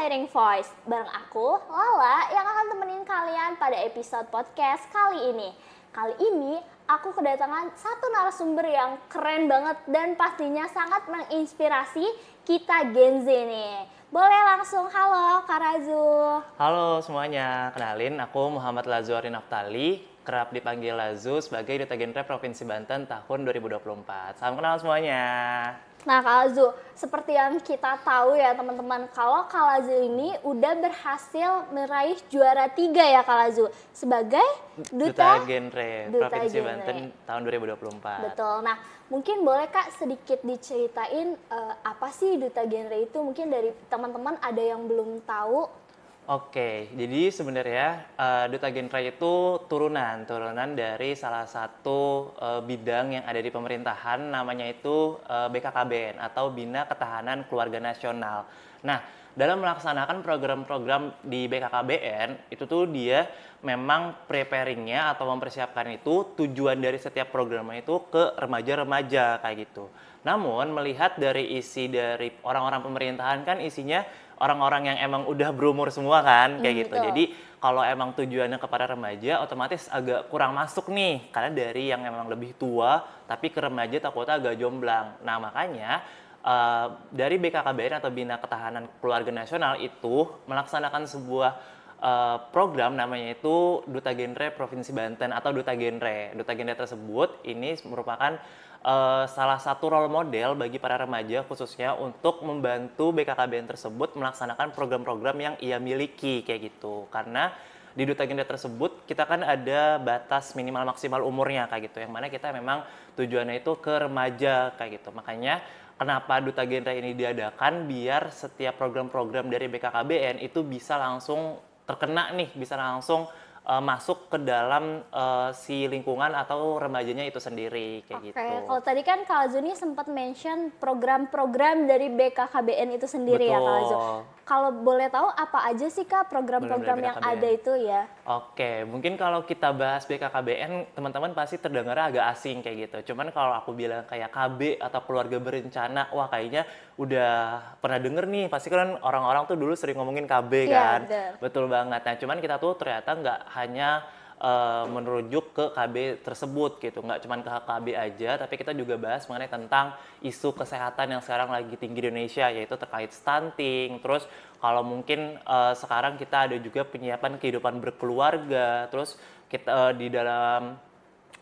Sharing Voice. Bareng aku, Lala, yang akan temenin kalian pada episode podcast kali ini. Kali ini, aku kedatangan satu narasumber yang keren banget dan pastinya sangat menginspirasi kita Gen Z nih. Boleh langsung halo Kak Razu. Halo semuanya, kenalin aku Muhammad Lazuari Naftali, kerap dipanggil Lazu sebagai Duta Genre Provinsi Banten tahun 2024. Salam kenal semuanya. Nah Kak Lazu, seperti yang kita tahu ya teman-teman, kalau Kak Lazu ini udah berhasil meraih juara 3 ya Kak Lazu sebagai Duta Genre Duta Provinsi Genre. Banten tahun 2024. Betul. Nah, mungkin boleh Kak sedikit diceritain apa sih Duta Genre itu? Mungkin dari teman-teman ada yang belum tahu. Oke, jadi sebenarnya Duta Genre itu turunan dari salah satu bidang yang ada di pemerintahan, namanya itu BKKBN atau Bina Ketahanan Keluarga Nasional. Nah, dalam melaksanakan program-program di BKKBN itu tuh dia memang preparingnya atau mempersiapkan itu tujuan dari setiap programnya itu ke remaja-remaja kayak gitu. Namun melihat dari isi dari orang-orang pemerintahan kan isinya orang-orang yang emang udah berumur semua kan kayak gitu. Betul. Jadi kalau emang tujuannya kepada remaja otomatis agak kurang masuk nih karena dari yang emang lebih tua tapi ke remaja takutnya agak jomblang. Nah makanya dari BKKBN atau Bina Ketahanan Keluarga Nasional itu melaksanakan sebuah program namanya itu Duta Genre Provinsi Banten atau Duta Genre. Duta Genre tersebut ini merupakan salah satu role model bagi para remaja khususnya untuk membantu BKKBN tersebut melaksanakan program-program yang ia miliki kayak gitu. Karena di Duta Genre tersebut kita kan ada batas minimal maksimal umurnya kayak gitu. Yang mana kita memang tujuannya itu ke remaja kayak gitu. Makanya kenapa Duta Genre ini diadakan biar setiap program-program dari BKKBN itu bisa langsung terkena nih, bisa langsung masuk ke dalam si lingkungan atau remajanya itu sendiri kayak gitu. Oke, kalau tadi kan Kak Lazu ini sempat mention program-program dari BKKBN itu sendiri ya Kak Lazu. Betul. Kalau boleh tahu apa aja sih Kak program-program yang BKKBN. ada itu ya? Oke, mungkin kalau kita bahas BKKBN, teman-teman pasti terdengar agak asing kayak gitu. Cuman kalau aku bilang kayak KB atau keluarga berencana, wah kayaknya udah pernah denger nih. Pasti kan orang-orang tuh dulu sering ngomongin KB kan. Iya, Betul banget. Nah, cuman kita tuh ternyata nggak hanya merujuk ke KB tersebut gitu, nggak cuma ke KB aja, tapi kita juga bahas mengenai tentang isu kesehatan yang sekarang lagi tinggi di Indonesia, yaitu terkait stunting. Terus kalau mungkin sekarang kita ada juga penyiapan kehidupan berkeluarga, terus kita di dalam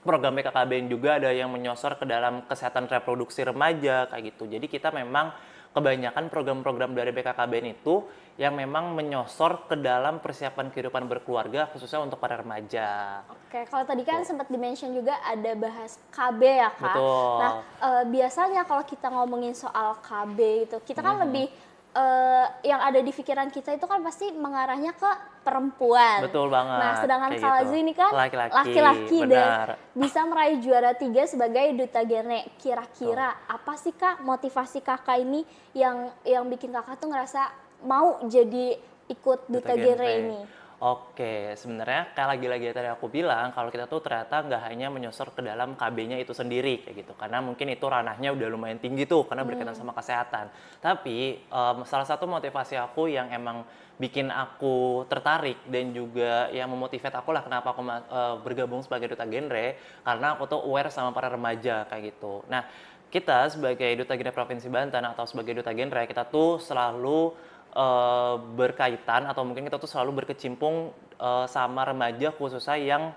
program BKKBN juga ada yang menyosor ke dalam kesehatan reproduksi remaja kayak gitu. Jadi kita memang kebanyakan program-program dari BKKBN itu yang memang menyosor ke dalam persiapan kehidupan berkeluarga khususnya untuk para remaja. Oke, kalau tadi kan sempat dimention juga ada bahas KB ya Kak. Betul. Nah, biasanya kalau kita ngomongin soal KB itu, kita kan lebih yang ada di pikiran kita itu kan pasti mengarahnya ke perempuan. Betul banget. Nah, sedangkan kayak Kak gitu. Lazu ini kan laki-laki dan bisa meraih juara 3 sebagai Duta Genre. Kira-kira apa sih Kak motivasi Kakak ini yang bikin Kakak tuh ngerasa mau jadi ikut Duta Genre ini? Oke, sebenarnya kayak lagi-lagi tadi aku bilang, kalau kita tuh ternyata nggak hanya menyosor ke dalam KB-nya itu sendiri kayak gitu, karena mungkin itu ranahnya udah lumayan tinggi tuh, karena berkaitan sama kesehatan. Tapi salah satu motivasi aku yang emang bikin aku tertarik dan juga yang memotivate aku lah kenapa aku bergabung sebagai Duta Genre, karena aku tuh aware sama para remaja kayak gitu. Nah, kita sebagai Duta Genre Provinsi Banten atau sebagai Duta Genre, kita tuh selalu berkaitan atau mungkin kita tuh selalu berkecimpung sama remaja khususnya yang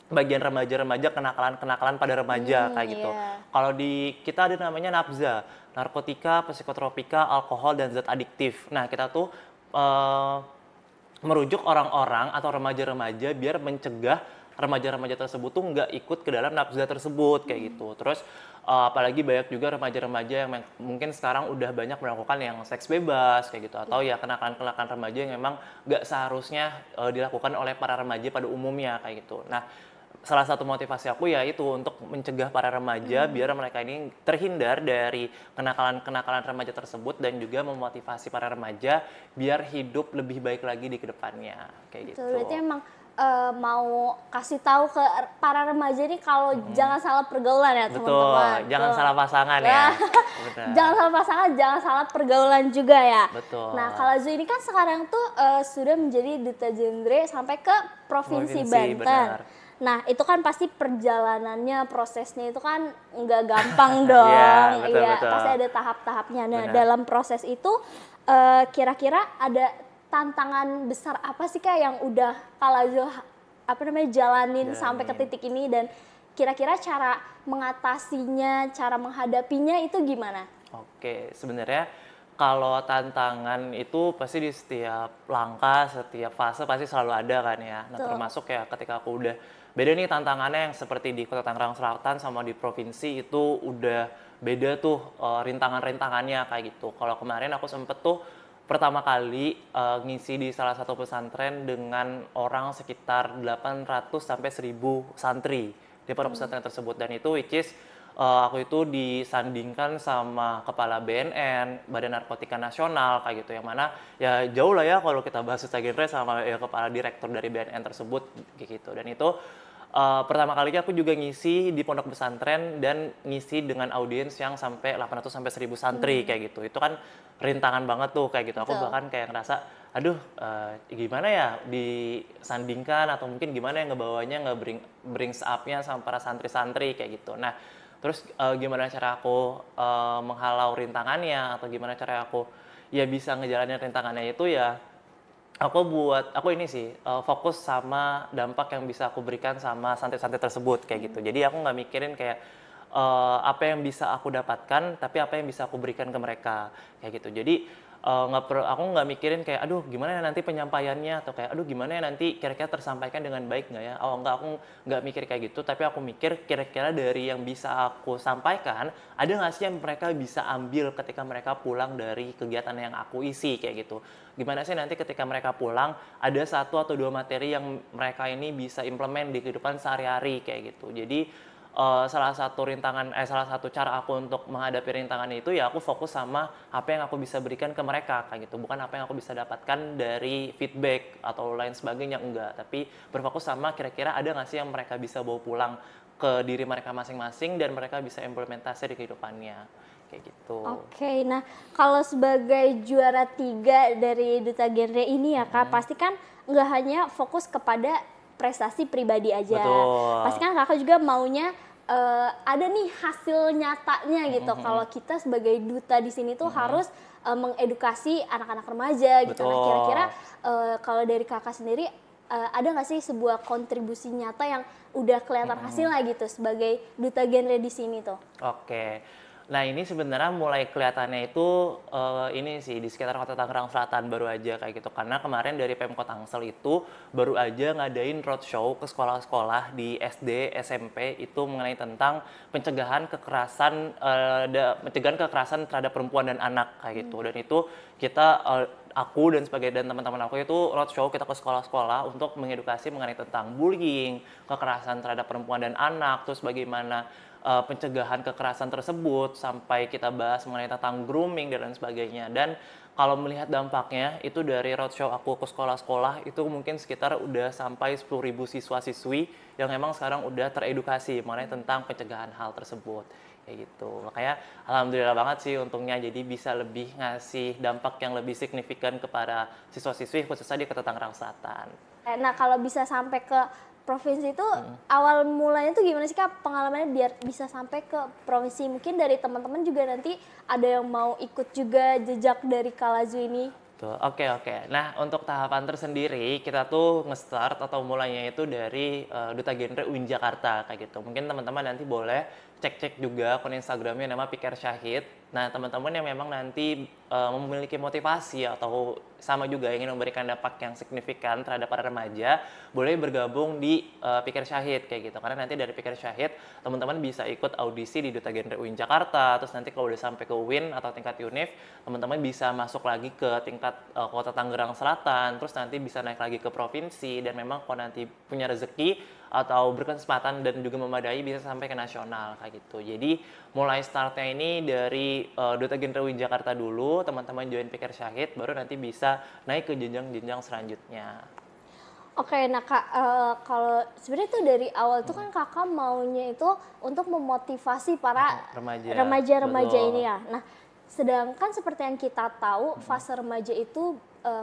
bagian remaja-remaja kenakalan pada remaja kayak gitu. Kalau di kita ada namanya NAPZA, narkotika, psikotropika, alkohol dan zat adiktif. Nah, kita tuh merujuk orang-orang atau remaja-remaja biar mencegah remaja-remaja tersebut tuh nggak ikut ke dalam NAPZA tersebut kayak gitu. Terus apalagi banyak juga remaja-remaja yang mungkin sekarang udah banyak melakukan yang seks bebas kayak gitu, atau ya kenakalan-kenakalan remaja yang memang nggak seharusnya dilakukan oleh para remaja pada umumnya kayak gitu. Nah, salah satu motivasi aku ya itu untuk mencegah para remaja biar mereka ini terhindar dari kenakalan-kenakalan remaja tersebut dan juga memotivasi para remaja biar hidup lebih baik lagi di kedepannya kayak gitu. Berarti emang mau kasih tahu ke para remaja nih kalau jangan salah pergaulan ya Betul, teman-teman. jangan Tuh. salah pasangan ya. Benar. Jangan salah pasangan, jangan salah pergaulan juga ya. Betul. Nah, kalau Zu ini kan sekarang tuh sudah menjadi duta genre sampai ke Provinsi Banten. Benar. Nah, itu kan pasti perjalanannya, prosesnya itu kan nggak gampang dong. Iya, betul, Iya, betul. pasti ada tahap-tahapnya. Nah, Benar. dalam proses itu kira-kira ada tantangan besar apa sih Kak yang udah Kak Zu jalanin sampai ke titik ini, dan kira-kira cara mengatasinya, cara menghadapinya itu gimana? Oke, sebenarnya kalau tantangan itu pasti di setiap langkah, setiap fase pasti selalu ada kan ya. Nah, Betul. termasuk ya ketika aku udah beda nih tantangannya yang seperti di Kota Tangerang Selatan sama di provinsi itu udah beda tuh rintangan-rintangannya kayak gitu. Kalau kemarin aku sempet tuh pertama kali ngisi di salah satu pesantren dengan orang sekitar 800 sampai 1000 santri di pondok pesantren tersebut, dan itu which is aku itu disandingkan sama kepala BNN, Badan Narkotika Nasional kayak gitu, yang mana ya jauh lah ya kalau kita bahas duta genre sama ya kepala direktur dari BNN tersebut kayak gitu. Dan itu pertama kalinya aku juga ngisi di pondok pesantren dan ngisi dengan audiens yang sampai 800 sampai 1000 santri kayak gitu. Itu kan rintangan banget tuh kayak gitu. Aku Betul. bahkan kayak ngerasa aduh gimana ya disandingkan atau mungkin gimana ya ngebawanya brings up-nya sama para santri-santri kayak gitu. Nah, terus gimana cara aku menghalau rintangannya atau gimana cara aku ya bisa ngejalanin rintangannya itu ya aku ini sih fokus sama dampak yang bisa aku berikan sama santri-santri tersebut kayak gitu. Jadi aku nggak mikirin kayak apa yang bisa aku dapatkan, tapi apa yang bisa aku berikan ke mereka kayak gitu. Jadi aku nggak mikirin kayak aduh gimana ya nanti penyampaiannya atau kayak aduh gimana ya nanti kira-kira tersampaikan dengan baik nggak ya. Oh enggak, aku nggak mikir kayak gitu, tapi aku mikir kira-kira dari yang bisa aku sampaikan ada nggak sih yang mereka bisa ambil ketika mereka pulang dari kegiatan yang aku isi kayak gitu. Gimana sih nanti ketika mereka pulang ada satu atau dua materi yang mereka ini bisa implement di kehidupan sehari-hari kayak gitu. Jadi salah satu cara aku untuk menghadapi rintangan itu ya aku fokus sama apa yang aku bisa berikan ke mereka kayak gitu, bukan apa yang aku bisa dapatkan dari feedback atau lain sebagainya, enggak, tapi berfokus sama kira-kira ada nggak sih yang mereka bisa bawa pulang ke diri mereka masing-masing dan mereka bisa implementasi di kehidupannya kayak gitu. Oke, nah kalau sebagai juara 3 dari duta genre ini ya Kak, pasti kan nggak hanya fokus kepada prestasi pribadi aja. Betul. Pasti kan Kakak juga maunya ada nih hasil nyatanya gitu. Kalau kita sebagai duta di sini tuh harus mengedukasi anak-anak remaja gitu. Nah, Betul. kira-kira kalau dari Kakak sendiri ada nggak sih sebuah kontribusi nyata yang udah kelihatan hasilnya gitu sebagai duta genre di sini tuh? Oke. Nah, ini sebenarnya mulai kelihatannya itu ini sih di sekitar Kota Tangerang Selatan baru aja kayak gitu. Karena kemarin dari Pemkot Tangsel itu baru aja ngadain roadshow ke sekolah-sekolah di SD, SMP itu mengenai tentang pencegahan kekerasan terhadap perempuan dan anak kayak gitu. Dan itu kita aku dan teman-teman aku itu roadshow kita ke sekolah-sekolah untuk mengedukasi mengenai tentang bullying, kekerasan terhadap perempuan dan anak, terus bagaimana pencegahan kekerasan tersebut, sampai kita bahas mengenai tentang grooming dan lain sebagainya. Dan kalau melihat dampaknya itu dari roadshow aku ke sekolah-sekolah itu mungkin sekitar udah sampai 10.000 siswa-siswi yang memang sekarang udah teredukasi mengenai tentang pencegahan hal tersebut kayak gitu. Makanya alhamdulillah banget sih untungnya jadi bisa lebih ngasih dampak yang lebih signifikan kepada siswa-siswi khususnya di Kota Tangerang Selatan. Nah, kalau bisa sampai ke provinsi itu awal mulanya tuh gimana sih Kak pengalamannya biar bisa sampai ke provinsi? Mungkin dari teman-teman juga nanti ada yang mau ikut juga jejak dari Kak Lazu ini. Tuh, oke. Nah, untuk tahapan tersendiri, kita tuh nge-start atau mulainya itu dari Duta Genre UIN Jakarta kayak gitu. Mungkin teman-teman nanti boleh cek-cek juga akun Instagramnya nama Pikir Syahid. Nah, teman-teman yang memang nanti memiliki motivasi atau sama juga ingin memberikan dampak yang signifikan terhadap para remaja, boleh bergabung di Pikir Syahid kayak gitu. Karena nanti dari Pikir Syahid, teman-teman bisa ikut audisi di Duta Genre UIN Jakarta, terus nanti kalau udah sampai ke UIN atau tingkat UNIF, teman-teman bisa masuk lagi ke tingkat Kota Tangerang Selatan, terus nanti bisa naik lagi ke provinsi, dan memang kalau nanti punya rezeki atau berkesempatan dan juga memadai bisa sampai ke nasional kayak gitu. Jadi mulai startnya ini dari Duta Genre UIN Jakarta dulu, teman-teman join Pikir Syahid, baru nanti bisa naik ke jenjang-jenjang selanjutnya. Oke, nah Kak, kalau sebenarnya tuh dari awal tuh kan Kakak maunya itu untuk memotivasi para Remaja, remaja-remaja betul. ini ya. Nah, sedangkan seperti yang kita tahu fase remaja itu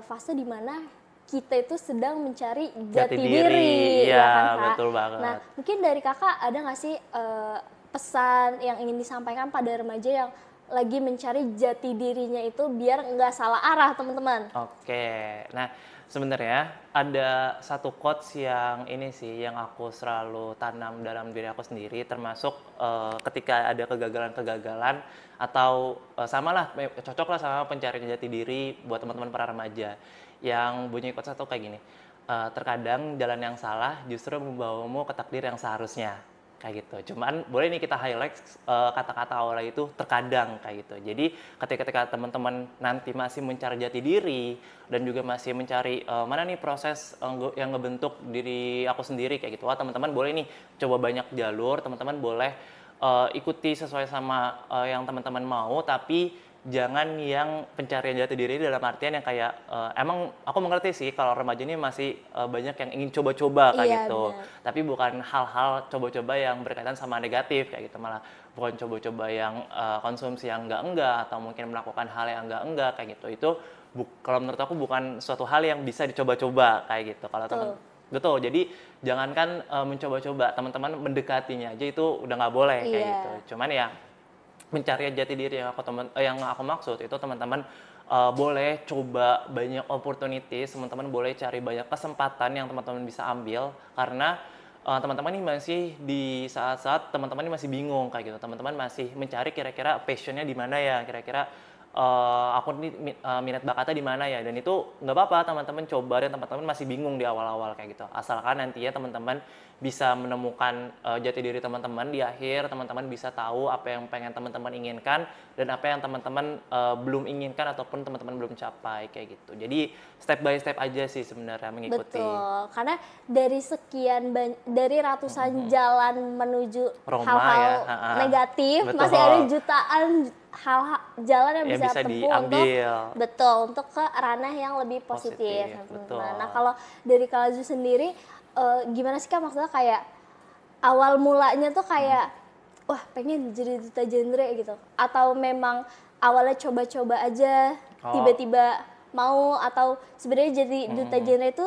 fase di mana kita itu sedang mencari Jati jati diri, diri, ya kan iya Kak? betul Nah, banget. mungkin dari Kakak ada nggak sih pesan yang ingin disampaikan pada remaja yang lagi mencari jati dirinya itu biar nggak salah arah teman-teman? Oke, nah sebenarnya ada satu quotes yang ini sih yang aku selalu tanam dalam diri aku sendiri, termasuk ketika ada kegagalan-kegagalan atau samalah cocok lah sama pencarian jati diri buat teman-teman para remaja. Yang bunyi quotes satu kayak gini, terkadang jalan yang salah justru membawamu ke takdir yang seharusnya. Kayak gitu. Cuman boleh nih kita highlight kata-kata awalnya itu terkadang kayak gitu. Jadi ketika teman-teman nanti masih mencari jati diri dan juga masih mencari mana nih proses yang ngebentuk diri aku sendiri kayak gitu. Wah, teman-teman boleh nih coba banyak jalur, teman-teman boleh ikuti sesuai sama yang teman-teman mau, tapi jangan yang pencarian jati diri dalam artian yang kayak emang aku mengerti sih kalau remaja ini masih banyak yang ingin coba-coba Iya, kayak gitu, benar. tapi bukan hal-hal coba-coba yang berkaitan sama negatif kayak gitu, malah bukan coba-coba yang konsumsi yang enggak atau mungkin melakukan hal yang enggak kayak gitu. Itu kalau menurut aku bukan suatu hal yang bisa dicoba-coba kayak gitu. Kalau teman Betul. betul, jadi jangankan mencoba-coba, teman-teman mendekatinya aja itu udah nggak boleh kayak Iya. gitu. Cuman ya mencari jati diri yang aku maksud itu teman-teman boleh coba banyak opportunities, teman-teman boleh cari banyak kesempatan yang teman-teman bisa ambil karena teman-teman ini masih di saat-saat teman-teman ini masih bingung kayak gitu. Teman-teman masih mencari kira-kira passionnya di mana ya, kira-kira aku nih minat bakatnya di mana ya, dan itu nggak apa-apa teman-teman coba dan teman-teman masih bingung di awal-awal kayak gitu. Asalkan nantinya teman-teman bisa menemukan jati diri teman-teman di akhir, teman-teman bisa tahu apa yang pengen teman-teman inginkan dan apa yang teman-teman belum inginkan ataupun teman-teman belum capai kayak gitu. Jadi step by step aja sih sebenarnya mengikuti. Betul, karena dari dari ratusan jalan menuju Roma ya, hal-hal negatif, masih ada betul. jutaan hal jalan yang Yang bisa bisa tempuh untuk diambil untuk ke ranah yang lebih positif, positif, nah, teman-teman. Nah, betul. kalau dari Kak Lazu sendiri, gimana sih Kak maksudnya kayak awal mulanya tuh kayak wah pengen jadi duta genre gitu, atau memang awalnya coba-coba aja Oh, tiba-tiba mau, atau sebenarnya jadi duta genre itu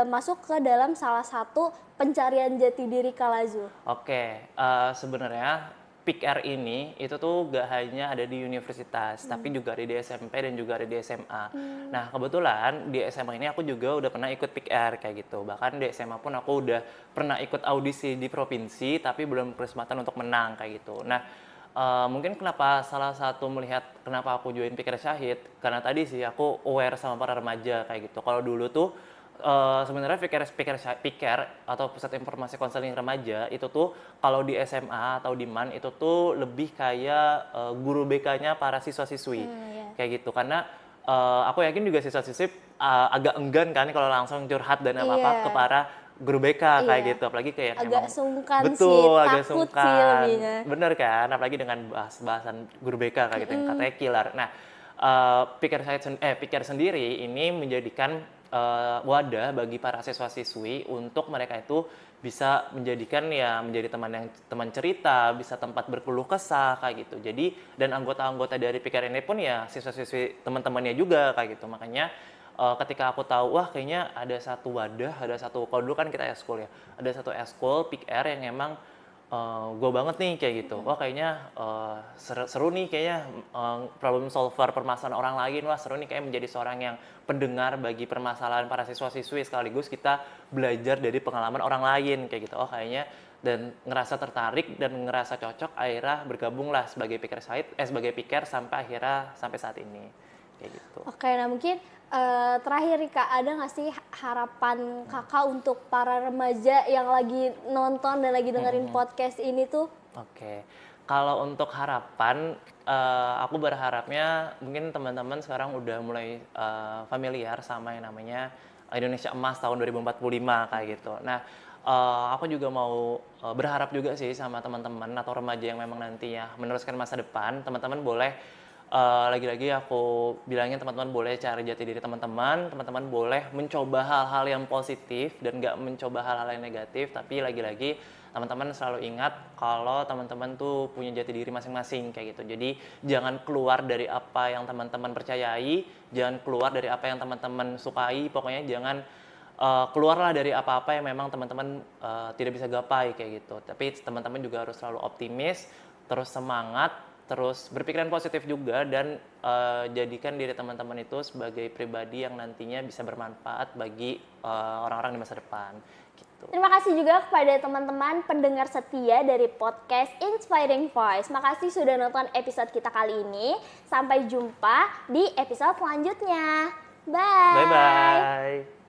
masuk ke dalam salah satu pencarian jati diri Kak Lazu? oke, sebenarnya Peak Air ini itu tuh gak hanya ada di universitas, tapi juga ada di SMP dan juga ada di SMA. Nah, kebetulan di SMA ini aku juga udah pernah ikut Peak Air kayak gitu. Bahkan di SMA pun aku udah pernah ikut audisi di provinsi, tapi belum berkesempatan untuk menang kayak gitu. Nah, mungkin kenapa salah satu melihat kenapa aku join Peak Air Syahid, karena tadi sih aku aware sama para remaja kayak gitu. Kalau dulu tuh sebenarnya pikir atau Pusat Informasi Konseling Remaja itu tuh kalau di SMA atau di MAN itu tuh lebih kayak guru BK-nya para siswa-siswi Ya. kayak gitu, karena aku yakin juga siswa-siswi agak enggan kan kalau langsung curhat dan apa-apa ke Iya, para guru BK kayak iya. gitu, apalagi kayak yang Agak emang sungkan sih, betul agak takut sih sungkan, lebihnya. bener kan, apalagi dengan bahasan guru BK kayak gitu yang katanya killer. Nah, Pikir sendiri ini menjadikan wadah bagi para siswa-siswi untuk mereka itu bisa menjadikan ya menjadi teman cerita, bisa tempat berkeluh kesah kayak gitu. Jadi dan anggota-anggota dari Pikir ini pun ya siswa-siswi teman-temannya juga kayak gitu. Makanya ketika aku tahu wah kayaknya ada satu wadah, ada satu kalau dulu kan kita eskul ya, ada satu eskul PR yang emang gue banget nih kayak gitu. Wah kayaknya seru nih kayaknya problem solver permasalahan orang lain. Wah seru nih kayak menjadi seorang yang pendengar bagi permasalahan para siswa-siswi sekaligus kita belajar dari pengalaman orang lain kayak gitu. Oh kayaknya dan ngerasa tertarik dan ngerasa cocok akhirnya bergabunglah sebagai sebagai pikir sampai akhirnya sampai saat ini kayak gitu. Oke, nah mungkin terakhir nih Kak, ada nggak sih harapan Kakak untuk para remaja yang lagi nonton dan lagi dengerin podcast ini tuh? Oke, kalau untuk harapan, aku berharapnya mungkin teman-teman sekarang udah mulai familiar sama yang namanya Indonesia Emas tahun 2045 kayak gitu. Nah, aku juga mau berharap juga sih sama teman-teman atau remaja yang memang nantinya meneruskan masa depan, teman-teman boleh lagi-lagi aku bilangin teman-teman boleh cari jati diri teman-teman boleh mencoba hal-hal yang positif dan nggak mencoba hal-hal yang negatif, tapi lagi-lagi teman-teman selalu ingat kalau teman-teman tuh punya jati diri masing-masing kayak gitu. Jadi jangan keluar dari apa yang teman-teman percayai, jangan keluar dari apa yang teman-teman sukai, pokoknya jangan keluarlah dari apa-apa yang memang teman-teman tidak bisa gapai kayak gitu. Tapi teman-teman juga harus selalu optimis, terus semangat, terus berpikiran positif juga, dan jadikan diri teman-teman itu sebagai pribadi yang nantinya bisa bermanfaat bagi orang-orang di masa depan gitu. Terima kasih juga kepada teman-teman pendengar setia dari podcast Inspiring Voice. Makasih sudah nonton episode kita kali ini. Sampai jumpa di episode selanjutnya. Bye. Bye-bye.